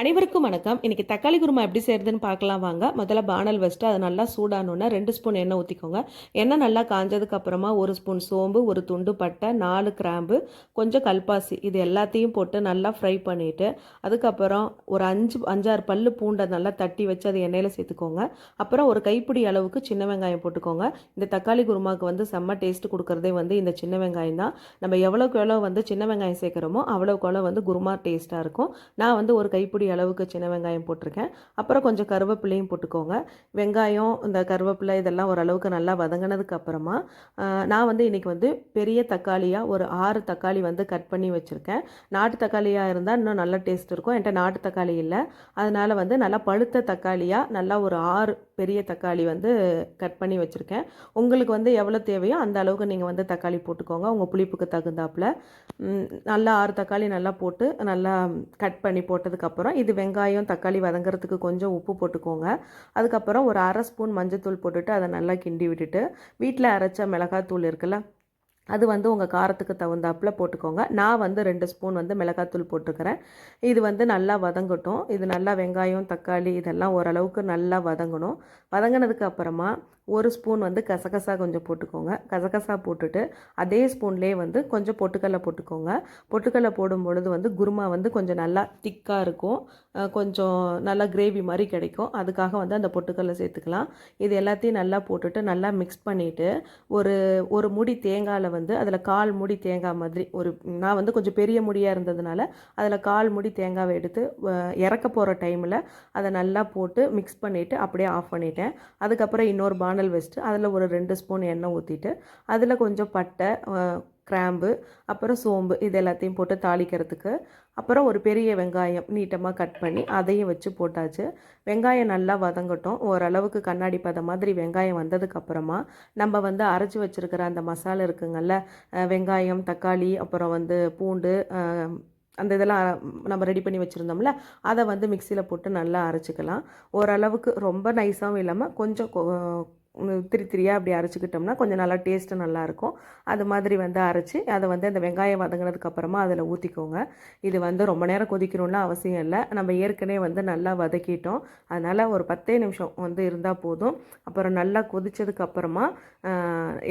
அனைவருக்கும் வணக்கம். இன்னைக்கு தக்காளி குருமா எப்படி செய்யறதுன்னு பார்க்கலாம் வாங்க. முதல்ல பானல் வச்சுட்டு அது நல்லா சூடானோன்னா 2 ஸ்பூன் எண்ணெய் ஊற்றிக்கோங்க. எண்ணெய் நல்லா காஞ்சதுக்கு அப்புறமா 1 ஸ்பூன் சோம்பு, ஒரு துண்டு பட்டை, 4 கிராம்பு, கொஞ்சம் கல்பாசி இது எல்லாத்தையும் போட்டு நல்லா ஃப்ரை பண்ணிவிட்டு அதுக்கப்புறம் ஒரு 5-6 பல்லு பூண்டை நல்லா தட்டி வச்சு அது எண்ணெயில் சேர்த்துக்கோங்க. அப்புறம் ஒரு கைப்பிடி அளவுக்கு சின்ன வெங்காயம் போட்டுக்கோங்க. இந்த தக்காளி குருமாவுக்கு வந்து செம்ம டேஸ்ட் கொடுக்குறதே வந்து இந்த சின்ன வெங்காயம் தான். நம்ம எவ்வளோக்கு எவ்வளோ வந்து சின்ன வெங்காயம் சேர்க்குறோமோ அவ்வளோக்கு எவ்வளோ வந்து குருமா டேஸ்ட்டாக இருக்கும். நான் வந்து ஒரு கைப்பிடி அளவுக்கு சின்ன வெங்காயம் போட்டிருக்கேன். அப்புறம் கொஞ்சம் கருவேப்பிலையும் போட்டுக்கோங்க. வெங்காயம் இந்த கருவேப்பிலை இதெல்லாம் ஓரளவுக்கு நல்லா வதங்கினதுக்கு அப்புறமா நான் வந்து இன்றைக்கி வந்து பெரிய தக்காளியாக ஒரு 6 தக்காளி வந்து கட் பண்ணி வச்சுருக்கேன். நாட்டு தக்காளியாக இருந்தால் இன்னும் நல்ல டேஸ்ட் இருக்கும். என்கிட்ட நாட்டு தக்காளி இல்லை, அதனால் வந்து நல்லா பழுத்த தக்காளியாக நல்லா ஒரு 6 பெரிய தக்காளி வந்து கட் பண்ணி வச்சுருக்கேன். உங்களுக்கு வந்து எவ்வளோ தேவையோ அந்த அளவுக்கு நீங்கள் வந்து தக்காளி போட்டுக்கோங்க, உங்கள் புளிப்புக்கு தகுந்தாப்பில். நல்லா 6 தக்காளி நல்லா போட்டு நல்லா கட் பண்ணி போட்டதுக்கப்புறம் இது வெங்காயம் தக்காளி வதங்கிறதுக்கு கொஞ்சம் உப்பு போட்டுக்கோங்க. அதுக்கப்புறம் ஒரு 1/2 ஸ்பூன் மஞ்சத்தூள் போட்டுட்டு அதை நல்லா கிண்டி விட்டுட்டு வீட்டில் அரைச்ச மிளகாத்தூள் இருக்குல்ல அது வந்து உங்கள் காரத்துக்கு தகுந்தாப்பில் போட்டுக்கோங்க. நான் வந்து 2 ஸ்பூன் வந்து மிளகாத்தூள் போட்டுக்கிறேன். இது வந்து நல்லா வதங்கட்டும். இது நல்லா வெங்காயம் தக்காளி இதெல்லாம் ஓரளவுக்கு நல்லா வதங்கணும். வதங்கினதுக்கு அப்புறமா 1 ஸ்பூன் வந்து கசகசா கொஞ்சம் போட்டுக்கோங்க. கசகசா போட்டுட்டு அதே ஸ்பூன்லேயே வந்து கொஞ்சம் பொட்டுக்கடலை போட்டுக்கோங்க. பொட்டுக்கடலை போடும் பொழுது வந்து குருமா வந்து கொஞ்சம் நல்லா திக்காக இருக்கும், கொஞ்சம் நல்லா கிரேவி மாதிரி கிடைக்கும். அதுக்காக வந்து அந்த பொட்டுக்கடலை சேர்த்துக்கலாம். இது எல்லாத்தையும் நல்லா போட்டுட்டு நல்லா மிக்ஸ் பண்ணிவிட்டு ஒரு மூடி தேங்காயில் வந்து அதில் 1/4 மூடி தேங்காய் மாதிரி நான் வந்து கொஞ்சம் பெரிய முடியாக இருந்ததுனால அதில் 1/4 மூடி தேங்காவை எடுத்து இறக்க போகிற டைமில் அதை நல்லா போட்டு மிக்ஸ் பண்ணிவிட்டு அப்படியே ஆஃப் பண்ணிட்டேன். அதுக்கப்புறம் இன்னொரு பானல் வச்சுட்டு அதில் ஒரு 2 ஸ்பூன் எண்ணெய் ஊற்றிட்டு அதில் கொஞ்சம் பட்டை, கிராம்பு, அப்புறம் சோம்பு இது எல்லாத்தையும் போட்டு தாளிக்கிறதுக்கு. அப்புறம் ஒரு பெரிய வெங்காயம் நீட்டமாக கட் பண்ணி அதையும் வச்சு போட்டாச்சு. வெங்காயம் நல்லா வதங்கட்டும். ஓரளவுக்கு கண்ணாடி பதம் மாதிரி வெங்காயம் வந்ததுக்கப்புறமா நம்ம வந்து அரைச்சி வச்சுருக்கிற அந்த மசாலா இருக்குங்கள்ல, வெங்காயம் தக்காளி அப்புறம் வந்து பூண்டு அந்த இதெல்லாம் நம்ம ரெடி பண்ணி வச்சுருந்தோம்ல அதை வந்து மிக்சியில் போட்டு நல்லா அரைச்சிக்கலாம். ஓரளவுக்கு ரொம்ப நைஸாகவும் இல்லாமல் கொஞ்சம் திரியாக அப்படி அரைச்சிக்கிட்டோம்னா கொஞ்சம் நல்லா டேஸ்ட்டு நல்லாயிருக்கும். அது மாதிரி வந்து அரைச்சி அதை வந்து அந்த வெங்காயம் வதங்கினதுக்கப்புறமா அதில் ஊற்றிக்கோங்க. இது வந்து ரொம்ப நேரம் கொதிக்கணும்லாம் அவசியம் இல்லை, நம்ம ஏற்கனவே வந்து நல்லா வதக்கிட்டோம். அதனால் ஒரு 10 நிமிஷம் வந்து இருந்தால் போதும். அப்புறம் நல்லா கொதித்ததுக்கப்புறமா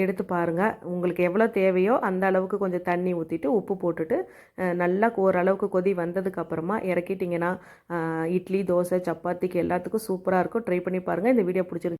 எடுத்து பாருங்கள். உங்களுக்கு எவ்வளோ தேவையோ அந்த அளவுக்கு கொஞ்சம் தண்ணி ஊற்றிட்டு உப்பு போட்டுட்டு நல்லா ஓரளவுக்கு கொதி வந்ததுக்கப்புறமா இறக்கிட்டிங்கன்னா இட்லி தோசை சப்பாத்திக்கு எல்லாத்துக்கும் சூப்பராக இருக்கும். ட்ரை பண்ணி பாருங்கள். இந்த வீடியோ பிடிச்சிருக்கு